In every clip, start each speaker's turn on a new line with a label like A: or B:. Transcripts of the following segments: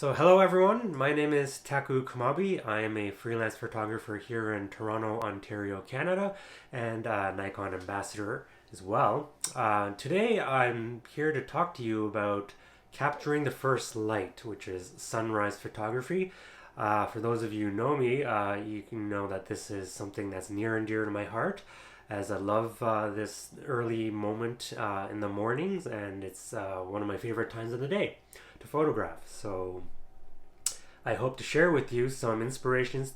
A: So hello everyone, my name is Taku Kumabe. I am a freelance photographer here in Toronto, Ontario, Canada, and Nikon Ambassador as well. Today I'm here to talk to you about capturing the first light, which is sunrise photography. For those of you who know me, you can know that this is something that's near and dear to my heart, as I love this early moment in the mornings, and it's one of my favorite times of the day to photograph. So I hope to share with you some inspirations,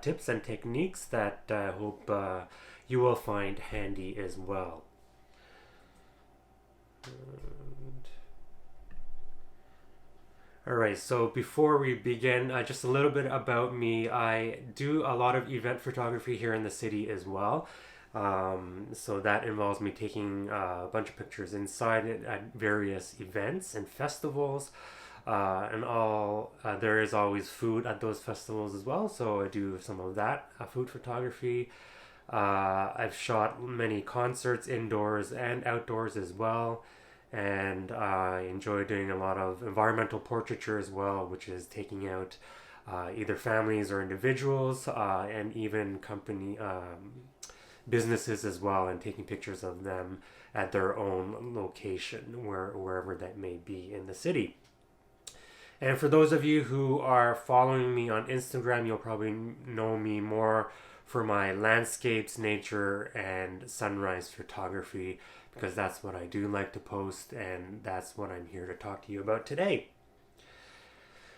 A: tips, and techniques that I hope you will find handy as well. Alright, so before we begin, just a little bit about me. I do a lot of event photography here in the city as well. So that involves me taking a bunch of pictures inside at various events and festivals. And all there is always food at those festivals as well, so I do some of that food photography. I've shot many concerts indoors and outdoors as well, and I enjoy doing a lot of environmental portraiture as well, which is taking out either families or individuals, and even company businesses as well, and taking pictures of them at their own location, wherever that may be in the city. And for those of you who are following me on Instagram, you'll probably know me more for my landscapes, nature, and sunrise photography, because that's what I do like to post, and that's what I'm here to talk to you about today.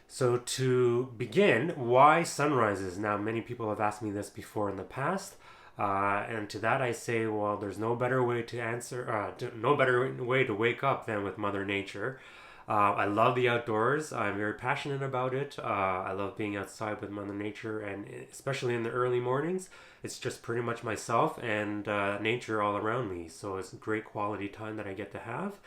A: So to begin, why sunrises? Now, many people have asked me this before in the past, and to that I say, well, there's no better way to answer, no better way to wake up than with Mother Nature. I love the outdoors. I'm very passionate about it. I love being outside with Mother Nature, and especially in the early mornings, it's just pretty much myself and nature all around me. So it's a great quality time that I get to have.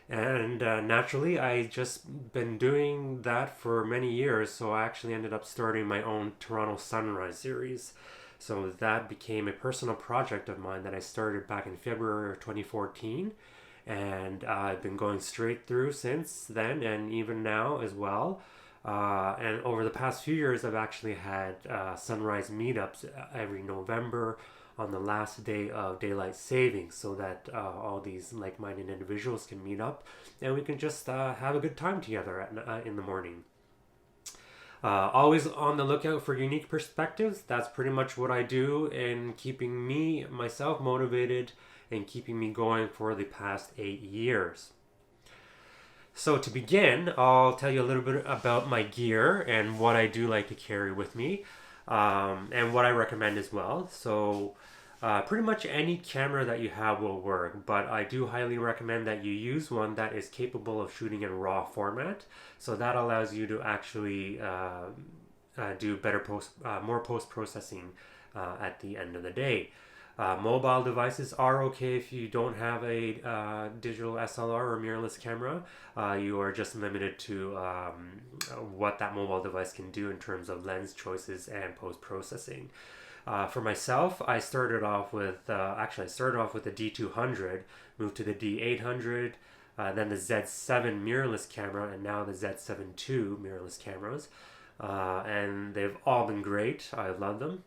A: And naturally, I just been doing that for many years. So I actually ended up starting my own Toronto Sunrise series. So that became a personal project of mine that I started back in February of 2014. And I've been going straight through since then, and even now as well. And over the past few years, I've actually had sunrise meetups every November on the last day of daylight savings, so that all these like-minded individuals can meet up and we can just have a good time together in the morning. Always on the lookout for unique perspectives. That's pretty much what I do in keeping myself motivated and keeping me going for the past 8 years. So to begin, I'll tell you a little bit about my gear and what I do like to carry with me, and what I recommend as well. So pretty much any camera that you have will work, but I do highly recommend that you use one that is capable of shooting in RAW format. So that allows you to actually do more post-processing at the end of the day. Mobile devices are okay if you don't have a digital SLR or mirrorless camera. You are just limited to what that mobile device can do in terms of lens choices and post-processing. For myself, I started off with the D200, moved to the D800, then the Z7 mirrorless camera, and now the Z7 II mirrorless cameras. And they've all been great. I love them.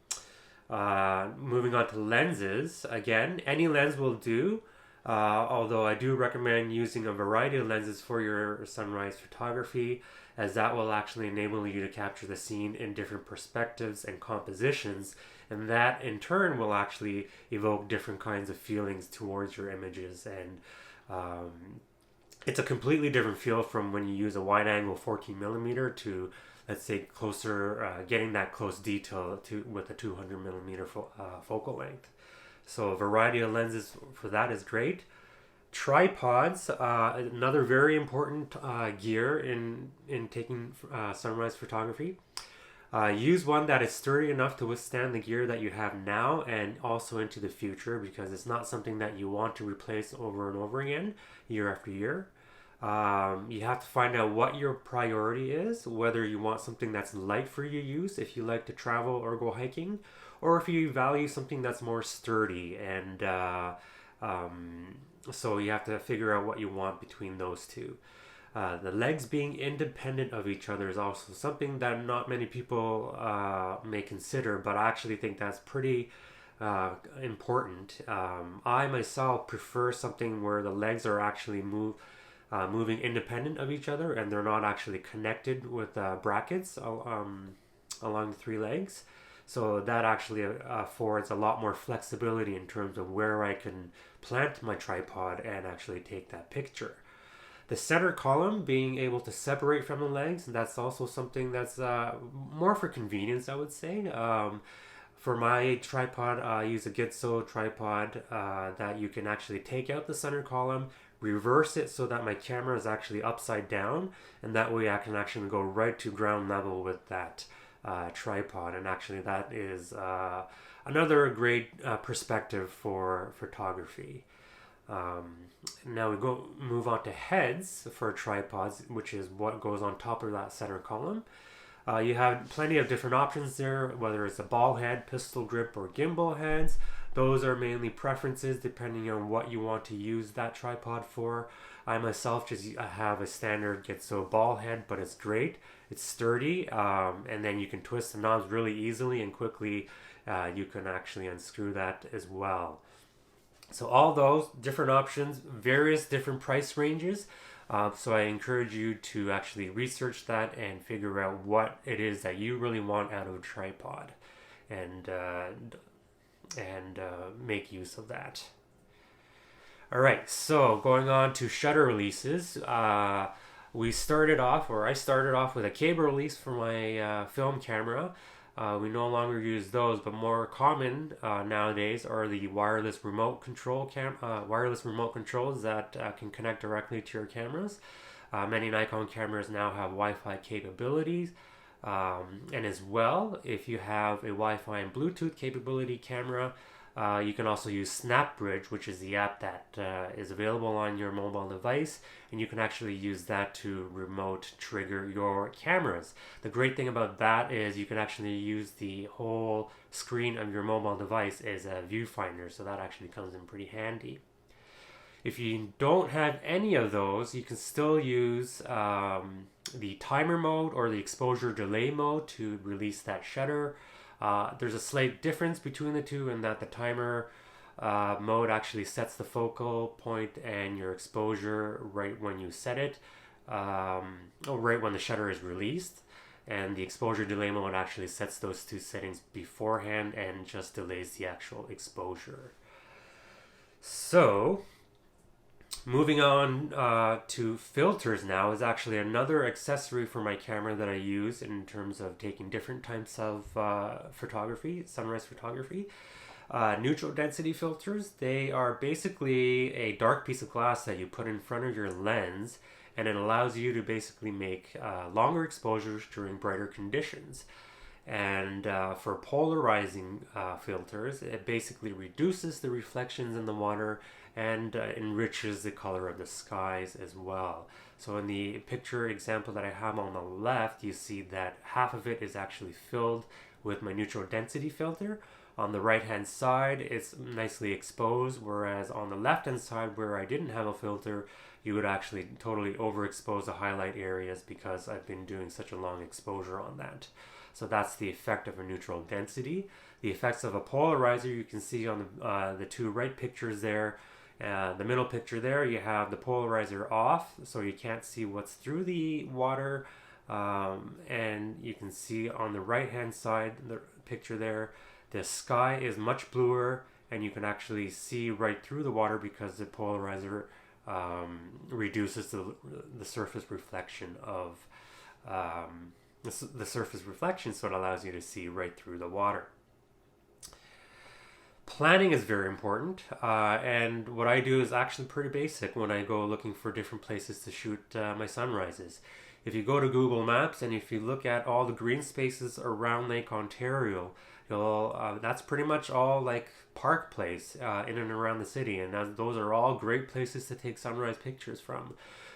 A: Moving on to lenses, again, any lens will do, although I do recommend using a variety of lenses for your sunrise photography, as that will actually enable you to capture the scene in different perspectives and compositions, and that in turn will actually evoke different kinds of feelings towards your images. And it's a completely different feel from when you use a wide angle 14mm to, let's say, closer, getting that close detail with a 200mm focal length. So a variety of lenses for that is great. Tripods, another very important gear in taking sunrise photography. Use one that is sturdy enough to withstand the gear that you have now and also into the future, because it's not something that you want to replace over and over again, year after year. You have to find out what your priority is, whether you want something that's light for your use if you like to travel or go hiking, or if you value something that's more sturdy. And so you have to figure out what you want between those two. The legs being independent of each other is also something that not many people may consider, but I actually think that's pretty important. I myself prefer something where the legs are actually moving independent of each other and they're not actually connected with brackets along the three legs. So that actually affords a lot more flexibility in terms of where I can plant my tripod and actually take that picture. The center column being able to separate from the legs, that's also something that's more for convenience, I would say. For my tripod, I use a Gitso tripod that you can actually take out the center column, reverse it so that my camera is actually upside down, and that way I can actually go right to ground level with that tripod. And actually, that is another great perspective for photography. Now we move on to heads for tripods, which is what goes on top of that center column. You have plenty of different options there, whether it's a ball head, pistol grip, or gimbal heads. Those are mainly preferences depending on what you want to use that tripod for. I myself just have a standard Gitso ball head, but it's great. It's sturdy, and then you can twist the knobs really easily and quickly. You can actually unscrew that as well. So all those different options, various different price ranges. So I encourage you to actually research that and figure out what it is that you really want out of a tripod, and make use of that. All right, so going on to shutter releases. I started off with a cable release for my film camera. We no longer use those, but more common nowadays are the wireless remote controls that can connect directly to your cameras. Many Nikon cameras now have Wi-Fi capabilities, and as well, if you have a Wi-Fi and Bluetooth capability camera, you can also use SnapBridge, which is the app that is available on your mobile device, and you can actually use that to remote trigger your cameras. The great thing about that is you can actually use the whole screen of your mobile device as a viewfinder, so that actually comes in pretty handy. If you don't have any of those, you can still use the timer mode or the exposure delay mode to release that shutter. There's a slight difference between the two in that the timer mode actually sets the focal point and your exposure right when you set it, right when the shutter is released. And the exposure delay mode actually sets those two settings beforehand and just delays the actual exposure. So, moving on to filters now is actually another accessory for my camera that I use in terms of taking different types of photography, sunrise photography. Neutral density filters, they are basically a dark piece of glass that you put in front of your lens, and it allows you to basically make longer exposures during brighter conditions. And for polarizing filters, it basically reduces the reflections in the water and enriches the color of the skies as well. So in the picture example that I have on the left, you see that half of it is actually filled with my neutral density filter. On the right hand side, it's nicely exposed, whereas on the left hand side, where I didn't have a filter, you would actually totally overexpose the highlight areas because I've been doing such a long exposure on that. So that's the effect of a neutral density. The effects of a polarizer you can see on the two right pictures there. The middle picture there, you have the polarizer off, so you can't see what's through the water. And you can see on the right hand side, the picture there, the sky is much bluer, and you can actually see right through the water because the polarizer reduces the surface reflection of the surface reflection, so it allows you to see right through the water. Planning is very important, and what I do is actually pretty basic when I go looking for different places to shoot my sunrises. If you go to Google Maps and if you look at all the green spaces around Lake Ontario, that's pretty much all like park place in and around the city, and those are all great places to take sunrise pictures from.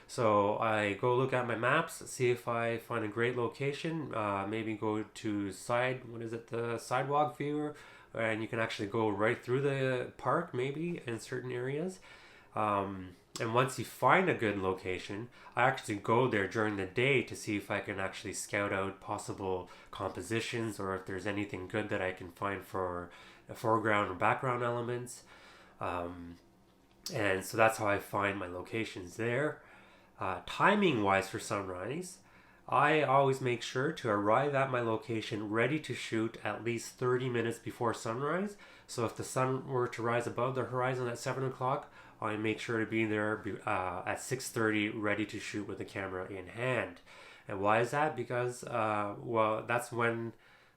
A: So I go look at my maps, see if I find a great location, maybe go to the sidewalk viewer, and you can actually go right through the park maybe in certain areas. And once you find a good location, I actually go there during the day to see if I can actually scout out possible compositions or if there's anything good that I can find for foreground or background elements. Um, and so that's how I find my locations there. Timing wise for sunrise, I always make sure to arrive at my location ready to shoot at least 30 minutes before sunrise. So if the sun were to rise above the horizon at 7 o'clock, I make sure to be there at 6:30, ready to shoot with the camera in hand. And why is that? Because well, that's when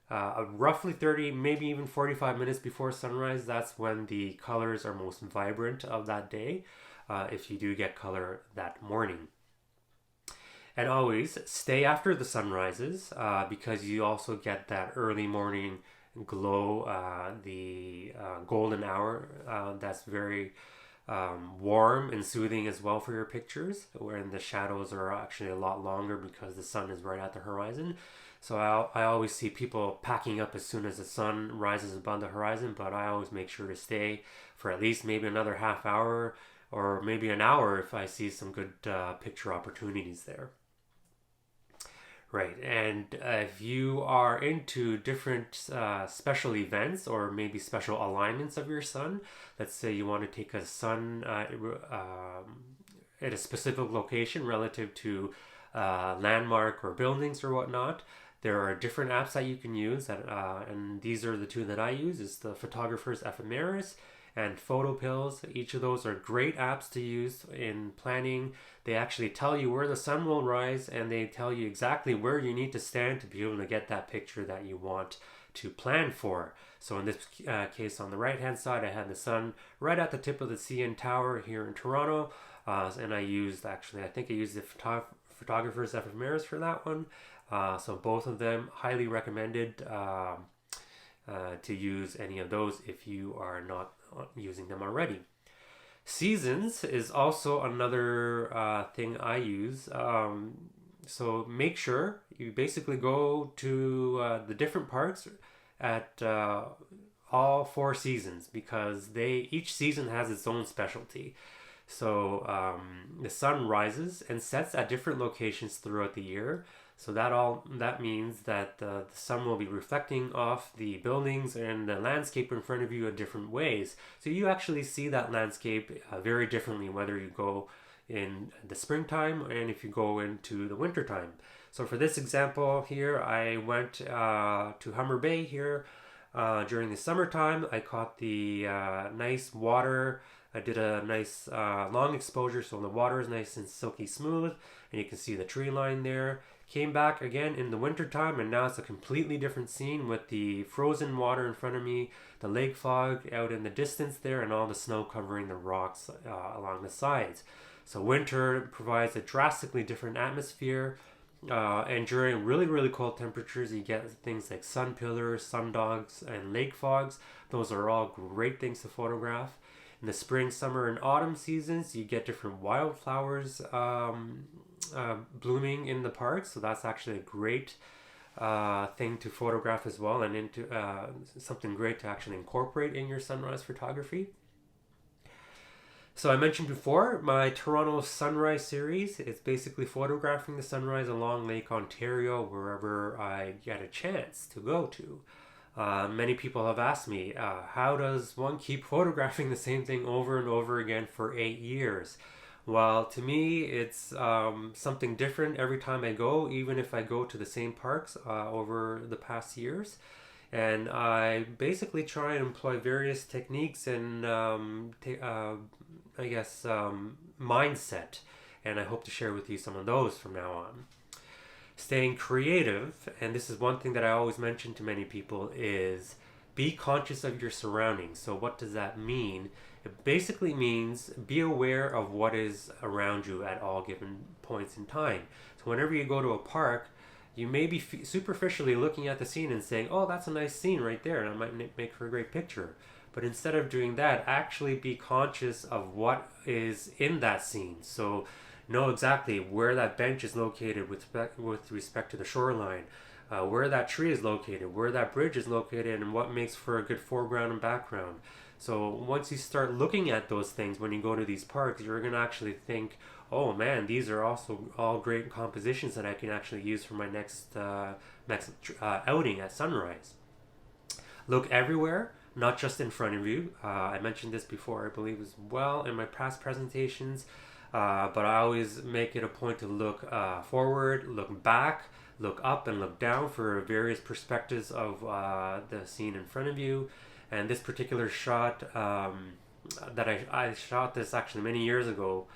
A: roughly 30, maybe even 45 minutes before sunrise, that's when the colors are most vibrant of that day, if you do get color that morning. And always stay after the sun rises, because you also get that early morning glow, the golden hour, that's very warm and soothing as well for your pictures, wherein the shadows are actually a lot longer because the sun is right at the horizon. So I always see people packing up as soon as the sun rises above the horizon, but I always make sure to stay for at least maybe another half hour or maybe an hour if I see some good picture opportunities there. Right, and if you are into different special events or maybe special alignments of your sun, let's say you want to take a sun at a specific location relative to landmark or buildings or whatnot, there are different apps that you can use, and these are the two that I use. It's the Photographer's Ephemeris and PhotoPills. Each of those are great apps to use in planning. They actually tell you where the sun will rise, and they tell you exactly where you need to stand to be able to get that picture that you want to plan for. So in this case, on the right hand side, I had the sun right at the tip of the CN Tower here in Toronto, and I think I used the Photographer's Ephemeris for that one. So both of them highly recommended to use any of those if you are not using them already. Seasons is also another thing I use. So make sure you basically go to the different parks at all 4 seasons, because each season has its own specialty. So the sun rises and sets at different locations throughout the year. So that means that the sun will be reflecting off the buildings and the landscape in front of you in different ways. So you actually see that landscape very differently whether you go in the springtime and if you go into the wintertime. So for this example here, I went to Humber Bay here during the summertime. I caught the nice water. I did a nice long exposure, so the water is nice and silky smooth, and you can see the tree line there. Came back again in the wintertime, and now it's a completely different scene with the frozen water in front of me, the lake fog out in the distance there, and all the snow covering the rocks along the sides. So winter provides a drastically different atmosphere, and during really, really cold temperatures, you get things like sun pillars, sun dogs, and lake fogs. Those are all great things to photograph. In the spring, summer, and autumn seasons, you get different wildflowers blooming in the parks, so that's actually a great thing to photograph as well, and into something great to actually incorporate in your sunrise photography. So I mentioned before my Toronto Sunrise series. It's basically photographing the sunrise along Lake Ontario wherever I get a chance to go to. Many people have asked me, how does one keep photographing the same thing over and over again for 8 years? Well, to me, it's something different every time I go, even if I go to the same parks over the past years. And I basically try and employ various techniques and, mindset. And I hope to share with you some of those from now on. Staying creative, and this is one thing that I always mention to many people, is be conscious of your surroundings. So what does that mean? It basically means be aware of what is around you at all given points in time. So whenever you go to a park, you may be superficially looking at the scene and saying, oh, that's a nice scene right there, and I might make for a great picture. But instead of doing that, actually be conscious of what is in that scene. So know exactly where that bench is located with respect to the shoreline, where that tree is located, where that bridge is located, and what makes for a good foreground and background. So once you start looking at those things when you go to these parks, you're going to actually think, oh man, these are also all great compositions that I can actually use for my next outing at sunrise. Look everywhere, not just in front of you. I mentioned this before, I believe, as well in my past presentations. But I always make it a point to look forward, look back, look up, and look down for various perspectives of the scene in front of you. And this particular shot that I shot this actually many years ago,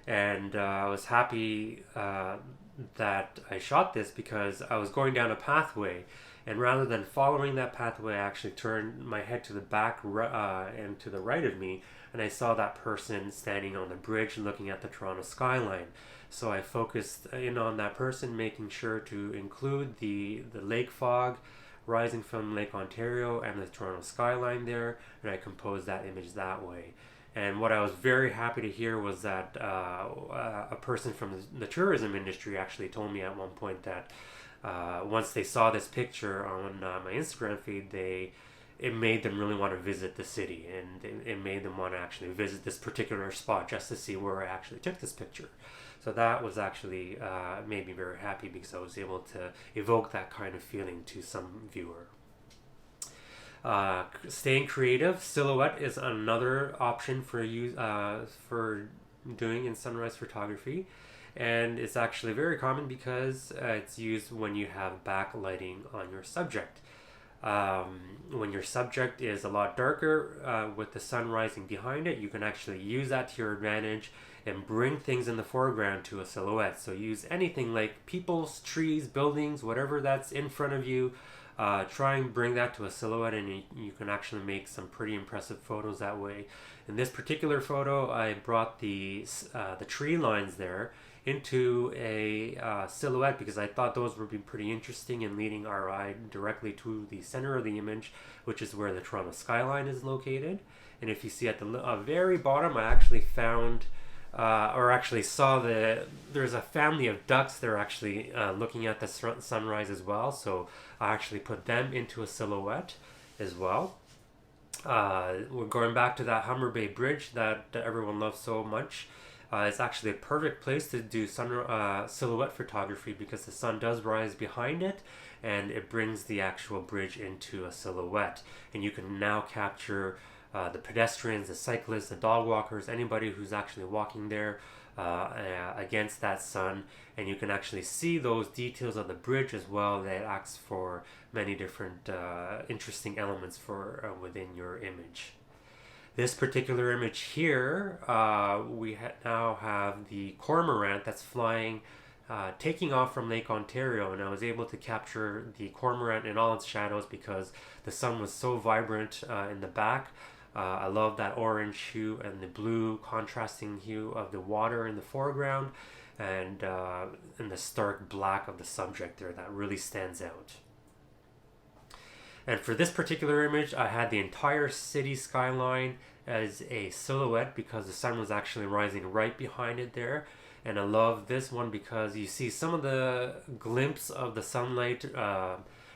A: and I was happy that I shot this because I was going down a pathway, and rather than following that pathway, I actually turned my head to the back and to the right of me, and I saw that person standing on the bridge looking at the Toronto skyline. So I focused in on that person, making sure to include the lake fog rising from Lake Ontario and the Toronto skyline there, and I composed that image that way. And what I was very happy to hear was that a person from the tourism industry actually told me at one point that once they saw this picture on my Instagram feed, it made them really want to visit the city, and it made them want to actually visit this particular spot just to see where I actually took this picture. So that was actually made me very happy because I was able to evoke that kind of feeling to some viewer. Staying creative, silhouette is another option for you for doing in sunrise photography, and it's actually very common because it's used when you have backlighting on your subject. When your subject is a lot darker with the sun rising behind it, you can actually use that to your advantage and bring things in the foreground to a silhouette. So use anything like people's, trees, buildings, whatever that's in front of you. Try and bring that to a silhouette, and you can actually make some pretty impressive photos that way. In this particular photo, I brought the tree lines there into a silhouette because I thought those would be pretty interesting in leading our eye directly to the center of the image, which is where the Toronto skyline is located. And if you see at the very bottom, I actually found or actually saw there's a family of ducks. They're actually looking at the sunrise as well, so I actually put them into a silhouette as well. We're going back to that Humber Bay Bridge that everyone loves so much. It's actually a perfect place to do silhouette photography because the sun does rise behind it, and it brings the actual bridge into a silhouette, and you can now capture the pedestrians, the cyclists, the dog walkers, anybody who's actually walking there against that sun, and you can actually see those details of the bridge as well that acts for many different interesting elements for within your image. This particular image here, we now have the cormorant that's flying, taking off from Lake Ontario, and I was able to capture the cormorant in all its shadows because the sun was so vibrant in the back. I love that orange hue and the blue contrasting hue of the water in the foreground, and the stark black of the subject there that really stands out. And for this particular image, I had the entire city skyline as a silhouette because the sun was actually rising right behind it there. And I love this one because you see some of the glimpse of the sunlight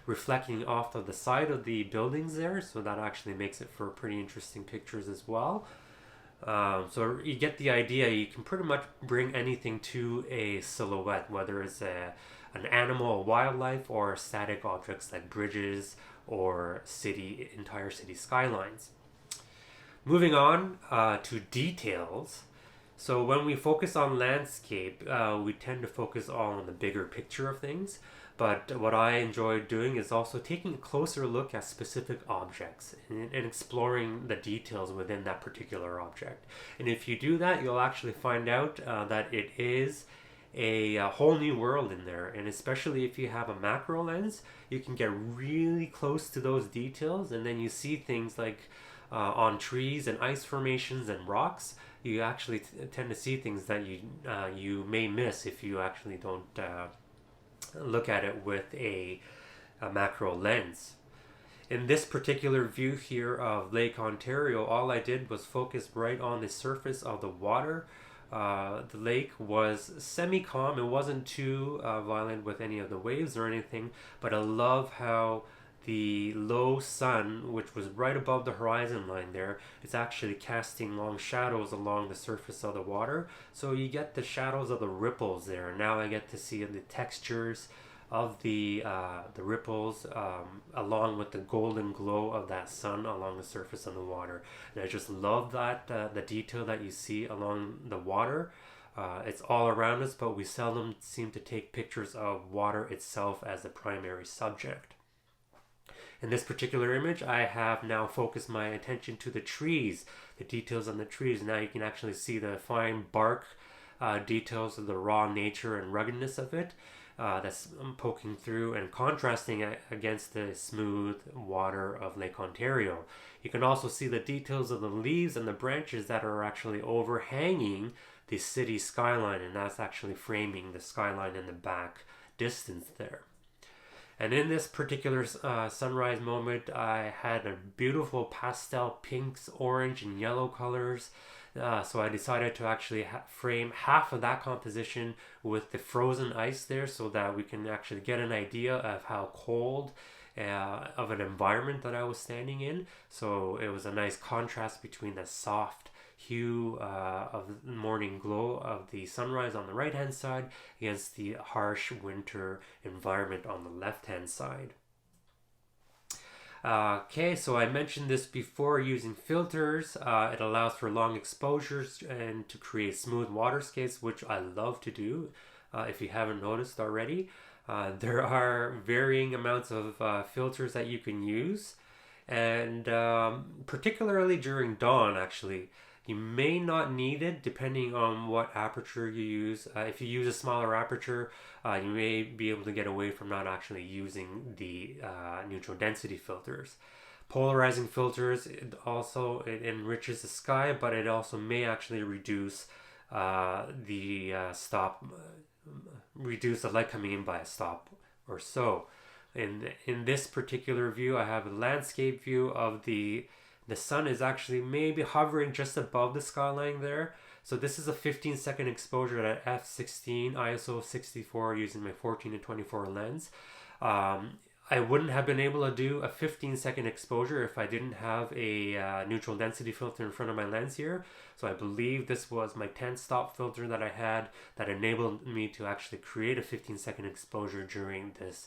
A: reflecting off of the side of the buildings there, so that actually makes it for pretty interesting pictures as well. So you get the idea. You can pretty much bring anything to a silhouette, whether it's an animal, a wildlife, or static objects like bridges or entire city skylines. Moving on to details. So when we focus on landscape, we tend to focus on the bigger picture of things. But what I enjoy doing is also taking a closer look at specific objects and exploring the details within that particular object. And if you do that, you'll actually find out that it is a whole new world in there. And especially if you have a macro lens, you can get really close to those details, and then you see things like on trees and ice formations and rocks. You actually tend to see things that you may miss if you actually don't look at it with a macro lens. In this particular view here of Lake Ontario, all I did was focus right on the surface of the water. The lake was semi-calm. It wasn't too violent with any of the waves or anything, but I love how the low sun, which was right above the horizon line there, it's actually casting long shadows along the surface of the water. So you get the shadows of the ripples there. Now I get to see the textures of the ripples along with the golden glow of that sun along the surface of the water. And I just love that the detail that you see along the water. It's all around us, but we seldom seem to take pictures of water itself as the primary subject. In this particular image, I have now focused my attention to the trees, the details on the trees. Now you can actually see the fine bark details of the raw nature and ruggedness of it. That's poking through and contrasting against the smooth water of Lake Ontario. You can also see the details of the leaves and the branches that are actually overhanging the city skyline, and that's actually framing the skyline in the back distance there. And in this particular sunrise moment, I had a beautiful pastel pinks, orange, and yellow colors. So I decided to actually frame half of that composition with the frozen ice there, so that we can actually get an idea of how cold of an environment that I was standing in. So it was a nice contrast between the soft hue of the morning glow of the sunrise on the right hand side against the harsh winter environment on the left hand side. Okay, so I mentioned this before, using filters. It allows for long exposures and to create smooth waterscapes, which I love to do. If you haven't noticed already, there are varying amounts of filters that you can use, and particularly during dawn, actually. You may not need it depending on what aperture you use. If you use a smaller aperture, you may be able to get away from not actually using the neutral density filters. Polarizing filters, it enriches the sky, but it also may actually reduce reduce the light coming in by a stop or so. In this particular view, I have a landscape view of the sun is actually maybe hovering just above the skyline there. So this is a 15-second exposure at f16 ISO 64 using my 14-24 lens. I wouldn't have been able to do a 15-second exposure if I didn't have a neutral density filter in front of my lens here. So I believe this was my 10-stop filter that I had that enabled me to actually create a 15-second exposure during this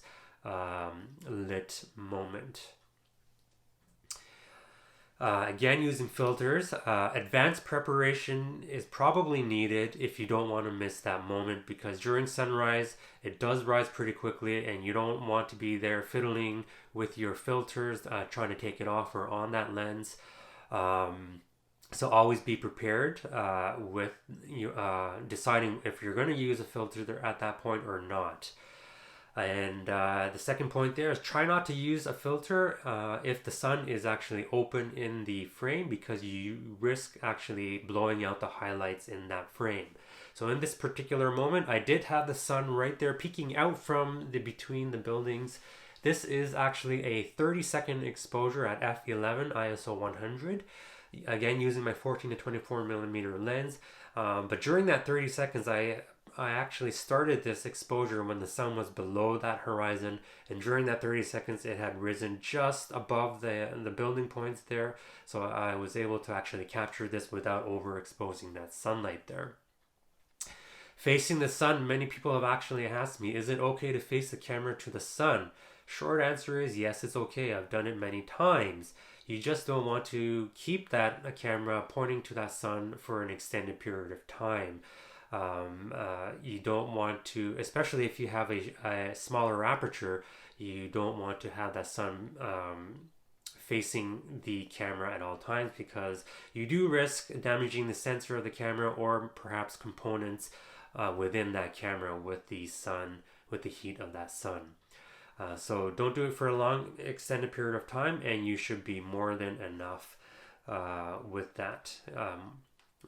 A: lit moment. Again, using filters, advanced preparation is probably needed if you don't want to miss that moment, because during sunrise, it does rise pretty quickly and you don't want to be there fiddling with your filters, trying to take it off or on that lens. So always be prepared with deciding if you're going to use a filter there at that point or not. And the second point there is try not to use a filter if the sun is actually open in the frame, because you risk actually blowing out the highlights in that frame. So in this particular moment, I did have the sun right there peeking out from between the buildings. This is actually a 30-second exposure at f11 ISO 100. Again, using my 14-24 millimeter lens. But during that 30 seconds, I actually started this exposure when the sun was below that horizon, and during that 30 seconds it had risen just above the building points there, so I was able to actually capture this without overexposing that sunlight there. Facing the sun, many people have actually asked me, is it okay to face the camera to the sun? Short answer is yes, it's okay. I've done it many times. You just don't want to keep that camera pointing to that sun for an extended period of time. You don't want to, especially if you have a smaller aperture, you don't want to have that sun facing the camera at all times, because you do risk damaging the sensor of the camera or perhaps components within that camera with the sun, with the heat of that sun. So don't do it for a long extended period of time, and you should be more than enough with that.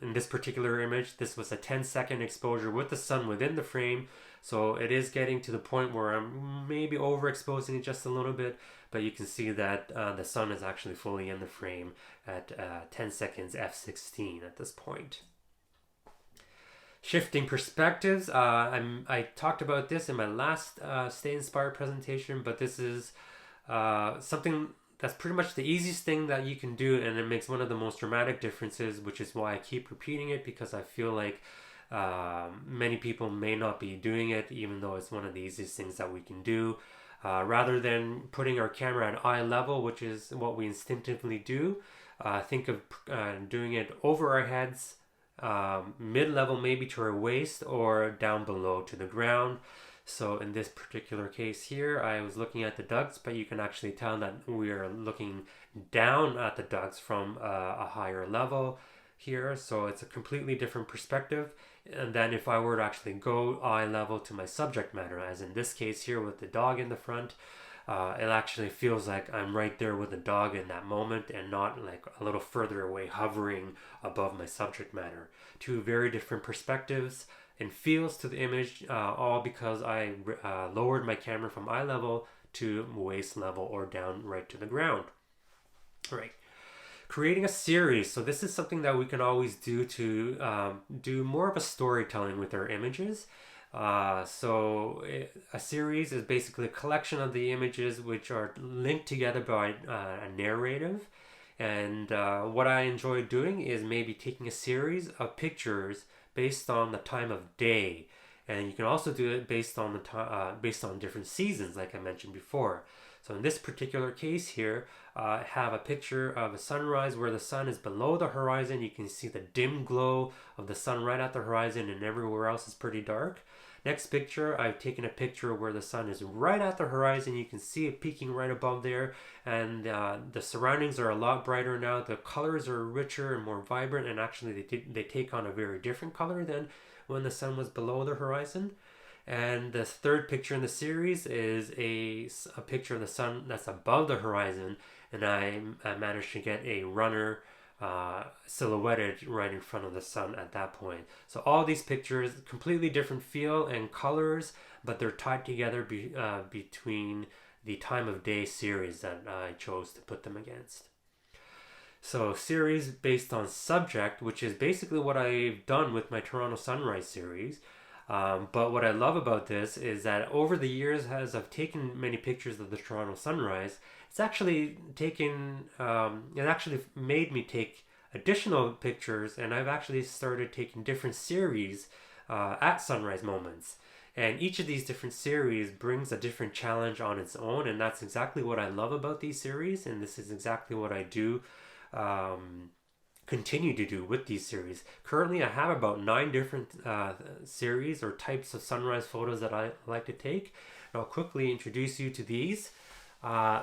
A: In this particular image, this was a 10-second exposure with the sun within the frame, so it is getting to the point where I'm maybe overexposing it just a little bit, but you can see that the sun is actually fully in the frame at 10 seconds f16 at this point. Shifting perspectives, I talked about this in my last Stay Inspired presentation, but this is something that's pretty much the easiest thing that you can do, and it makes one of the most dramatic differences, which is why I keep repeating it, because I feel like many people may not be doing it, even though it's one of the easiest things that we can do. Rather than putting our camera at eye level, which is what we instinctively do, think of doing it over our heads, mid-level maybe to our waist, or down below to the ground. So in this particular case here, I was looking at the ducts, but you can actually tell that we are looking down at the ducts from a higher level here. So it's a completely different perspective. And then if I were to actually go eye level to my subject matter, as in this case here with the dog in the front, it actually feels like I'm right there with the dog in that moment, and not like a little further away hovering above my subject matter. Two very different perspectives and feels to the image, all because I lowered my camera from eye level to waist level, or down right to the ground. All right. Creating a series. So this is something that we can always do to do more of a storytelling with our images. A series is basically a collection of the images which are linked together by a narrative. And what I enjoy doing is maybe taking a series of pictures based on the time of day, and you can also do it based on based on different seasons, like I mentioned before. So in this particular case here, I have a picture of a sunrise where the sun is below the horizon. You can see the dim glow of the sun right at the horizon, and everywhere else is pretty dark. Next picture, I've taken a picture where the sun is right at the horizon. You can see it peaking right above there, and the surroundings are a lot brighter now. The colors are richer and more vibrant, and actually they take on a very different color than when the sun was below the horizon. And the third picture in the series is a picture of the sun that's above the horizon, and I managed to get a runner silhouetted right in front of the sun at that point. So all these pictures, completely different feel and colors, but they're tied together between the time of day series that I chose to put them against. So series based on subject, which is basically what I've done with my Toronto Sunrise series. But what I love about this is that over the years, as I've taken many pictures of the Toronto sunrise, it's actually it actually made me take additional pictures, and I've actually started taking different series at sunrise moments. And each of these different series brings a different challenge on its own, and that's exactly what I love about these series, and this is exactly what I do continue to do with these series. Currently, I have about 9 different series or types of sunrise photos that I like to take. And I'll quickly introduce you to these.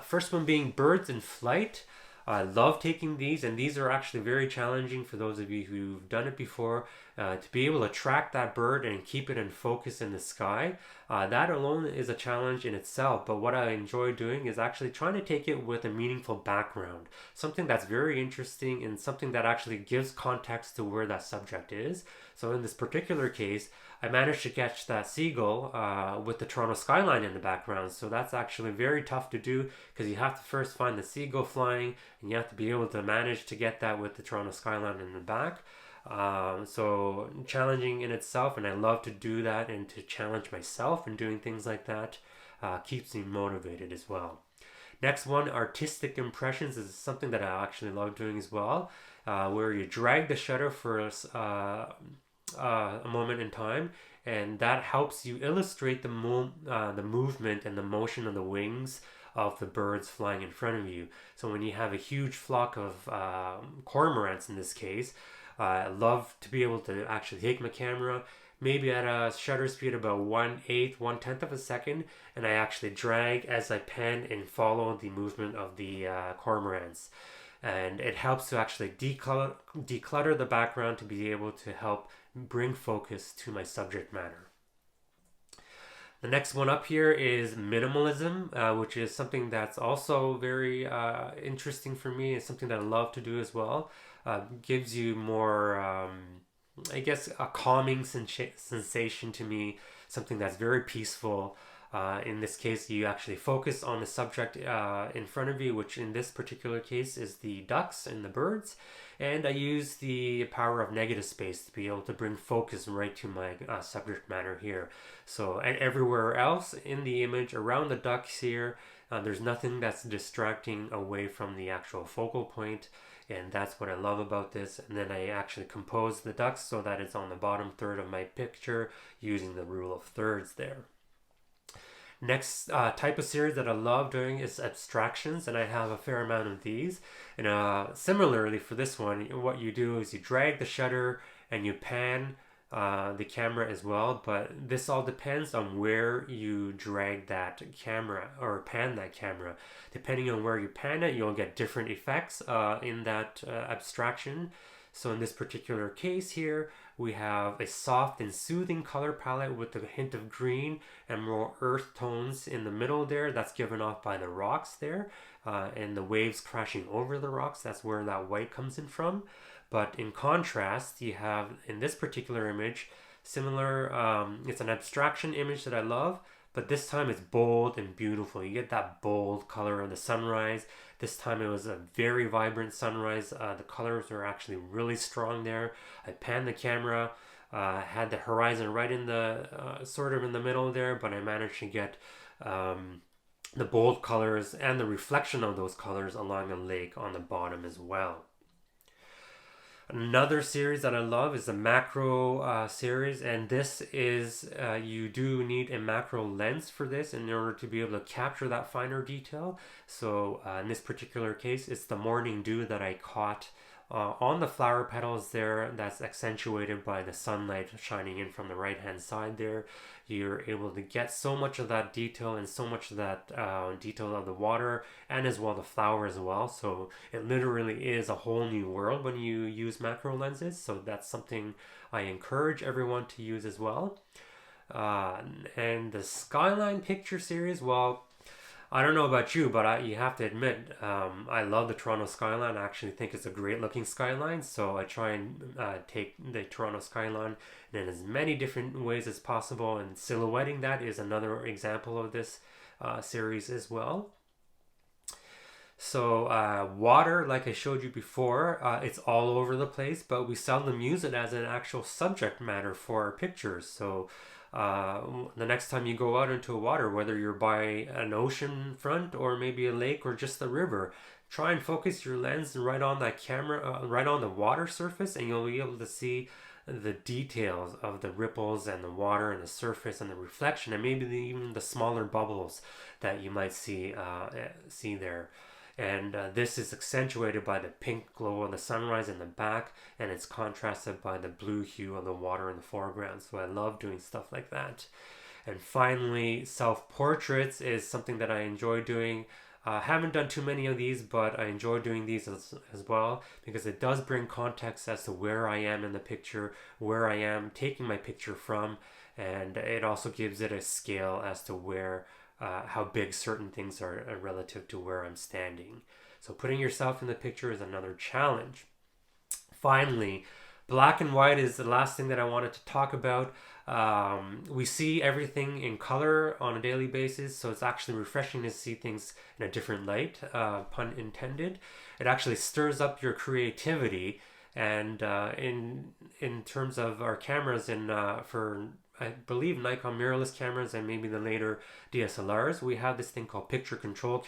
A: First one being birds in flight. I love taking these, and these are actually very challenging for those of you who've done it before, to be able to track that bird and keep it in focus in the sky. That alone is a challenge in itself, but what I enjoy doing is actually trying to take it with a meaningful background, something that's very interesting and something that actually gives context to where that subject is. So in this particular case, I managed to catch that seagull with the Toronto skyline in the background. So that's actually very tough to do, because you have to first find the seagull flying, and you have to be able to manage to get that with the Toronto skyline in the back. So challenging in itself, and I love to do that, and to challenge myself in doing things like that keeps me motivated as well. Next one, artistic impressions, is something that I actually love doing as well, where you drag the shutter for a moment in time, and that helps you illustrate the movement and the motion of the wings of the birds flying in front of you. So when you have a huge flock of cormorants in this case, I love to be able to actually take my camera maybe at a shutter speed about 1/8, 1/10 of a second, and I actually drag as I pan and follow the movement of the cormorants. And it helps to actually declutter the background to be able to help bring focus to my subject matter. The next one up here is minimalism, which is something that's also very interesting for me. It's something that I love to do as well. Gives you more, I guess, a calming sensation to me, something that's very peaceful. In this case, you actually focus on the subject in front of you, which in this particular case is the ducks and the birds. And I use the power of negative space to be able to bring focus right to my subject matter here. So, and everywhere else in the image around the ducks here, there's nothing that's distracting away from the actual focal point. And that's what I love about this. And then I actually compose the ducks so that it's on the bottom third of my picture using the rule of thirds there. Next type of series that I love doing is abstractions, and I have a fair amount of these. And similarly for this one, what you do is you drag the shutter and you pan the camera as well, but this all depends on where you drag that camera or pan that camera. Depending on where you pan it, you'll get different effects in that abstraction. So in this particular case here, we have a soft and soothing color palette with a hint of green and more earth tones in the middle there. That's given off by the rocks there and the waves crashing over the rocks. That's where that white comes in from. But in contrast, you have in this particular image, similar, it's an abstraction image that I love, but this time it's bold and beautiful. You get that bold color of the sunrise. This time it was a very vibrant sunrise. The colors are actually really strong there. I panned the camera, had the horizon right in the, sort of in the middle there, but I managed to get the bold colors and the reflection of those colors along a lake on the bottom as well. Another series that I love is the macro series, and this is you do need a macro lens for this in order to be able to capture that finer detail. So in this particular case, it's the morning dew that I caught on the flower petals there. That's accentuated by the sunlight shining in from the right hand side there. You're able to get so much of that detail and so much of that detail of the water and as well the flower as well. So it literally is a whole new world when you use macro lenses. So that's something I encourage everyone to use as well. And the Skyline picture series, well, I don't know about you, but you have to admit, I love the Toronto skyline. I actually think it's a great looking skyline. So I try and take the Toronto skyline in as many different ways as possible. And silhouetting that is another example of this series as well. So water, like I showed you before, it's all over the place, but we seldom use it as an actual subject matter for our pictures. So the next time you go out into water, whether you're by an ocean front or maybe a lake or just a river, try and focus your lens right on that camera, right on the water surface, and you'll be able to see the details of the ripples and the water and the surface and the reflection and maybe even the smaller bubbles that you might see there. And this is accentuated by the pink glow of the sunrise in the back, and it's contrasted by the blue hue of the water in the foreground. So I love doing stuff like that. And finally, self-portraits is something that I enjoy doing. Haven't done too many of these, but I enjoy doing these as well because it does bring context as to where I am in the picture, where I am taking my picture from, and it also gives it a scale as to where how big certain things are relative to where I'm standing. So putting yourself in the picture is another challenge. Finally, black and white is the last thing that I wanted to talk about. We see everything in color on a daily basis, so it's actually refreshing to see things in a different light, pun intended. It actually stirs up your creativity, and in terms of our cameras and for I believe Nikon mirrorless cameras and maybe the later DSLRs, we have this thing called picture control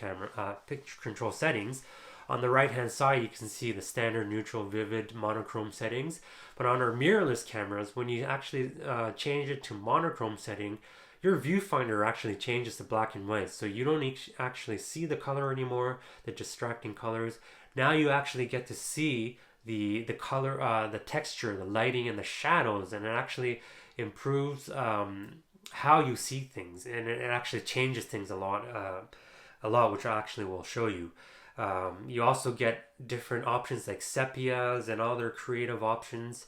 A: settings. On the right hand side, you can see the standard, neutral, vivid, monochrome settings. But on our mirrorless cameras, when you actually change it to monochrome setting, your viewfinder actually changes to black and white. So you don't actually see the color anymore, the distracting colors. Now you actually get to see the color, the texture, the lighting, and the shadows, and it actually improves how you see things, and it actually changes things a lot, which I actually will show you. You also get different options like sepias and other creative options,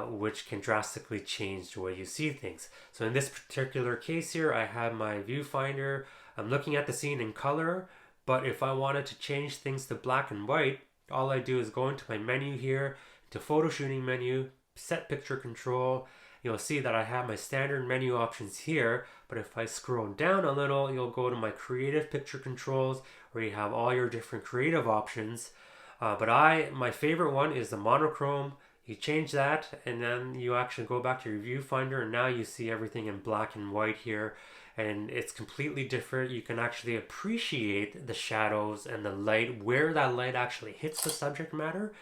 A: which can drastically change the way you see things. So in this particular case here, I have my viewfinder. I'm looking at the scene in color, but if I wanted to change things to black and white, all I do is go into my menu here, to photo shooting menu, set picture control, you'll see that I have my standard menu options here, but if I scroll down a little, you'll go to my creative picture controls where you have all your different creative options. But my favorite one is the monochrome. You change that and then you actually go back to your viewfinder, and now you see everything in black and white here, and it's completely different. You can actually appreciate the shadows and the light, where that light actually hits the subject matter.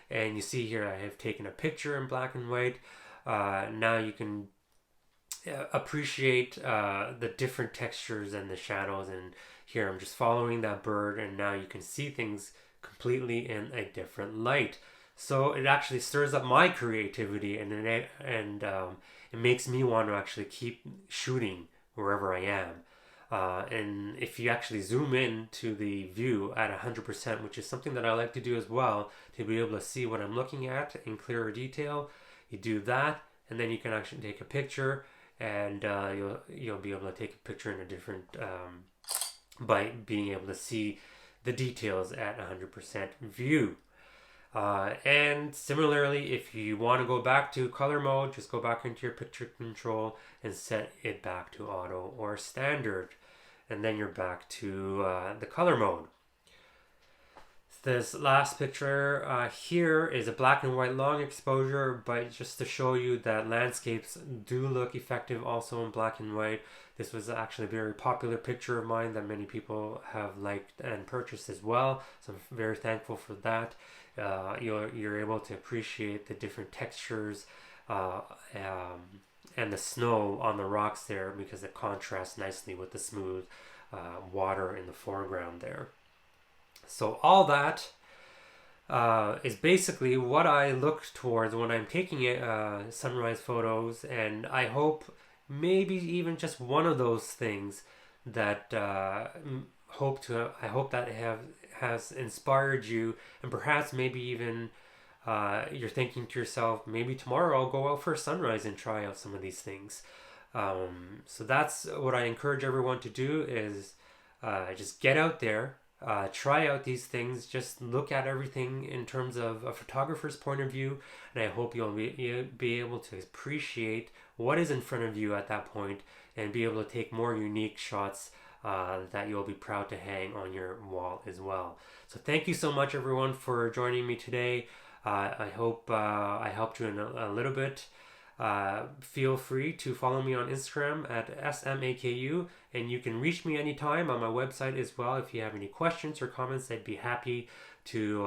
A: And you see here I have taken a picture in black and white. Now you can appreciate the different textures and the shadows, and here I'm just following that bird, and now you can see things completely in a different light. So it actually stirs up my creativity, and it makes me want to actually keep shooting wherever I am. And if you actually zoom in to the view at 100%, which is something that I like to do as well, to be able to see what I'm looking at in clearer detail, you do that, and then you can actually take a picture, and you'll be able to take a picture in a different by being able to see the details at 100% view. And similarly, if you want to go back to color mode, just go back into your picture control and set it back to auto or standard. And then you're back to the color mode. This last picture here is a black and white long exposure, but just to show you that landscapes do look effective also in black and white. This was actually a very popular picture of mine that many people have liked and purchased as well, so I'm very thankful for that. You're able to appreciate the different textures and the snow on the rocks there, because it contrasts nicely with the smooth water in the foreground there. So all that is basically what I look towards when I'm taking sunrise photos, and I hope maybe even just one of those things that I hope that has inspired you, and perhaps maybe even you're thinking to yourself, maybe tomorrow I'll go out for a sunrise and try out some of these things. So that's what I encourage everyone to do, is just get out there, try out these things, just look at everything in terms of a photographer's point of view, and I hope you'll be able to appreciate what is in front of you at that point, and be able to take more unique shots that you'll be proud to hang on your wall as well. So thank you so much, everyone, for joining me today. I hope I helped you in a little bit. Feel free to follow me on Instagram at SMAKU, and you can reach me anytime on my website as well. If you have any questions or comments, I'd be happy to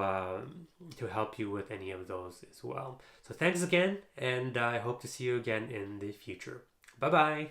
A: help you with any of those as well. So thanks again, and I hope to see you again in the future. Bye bye.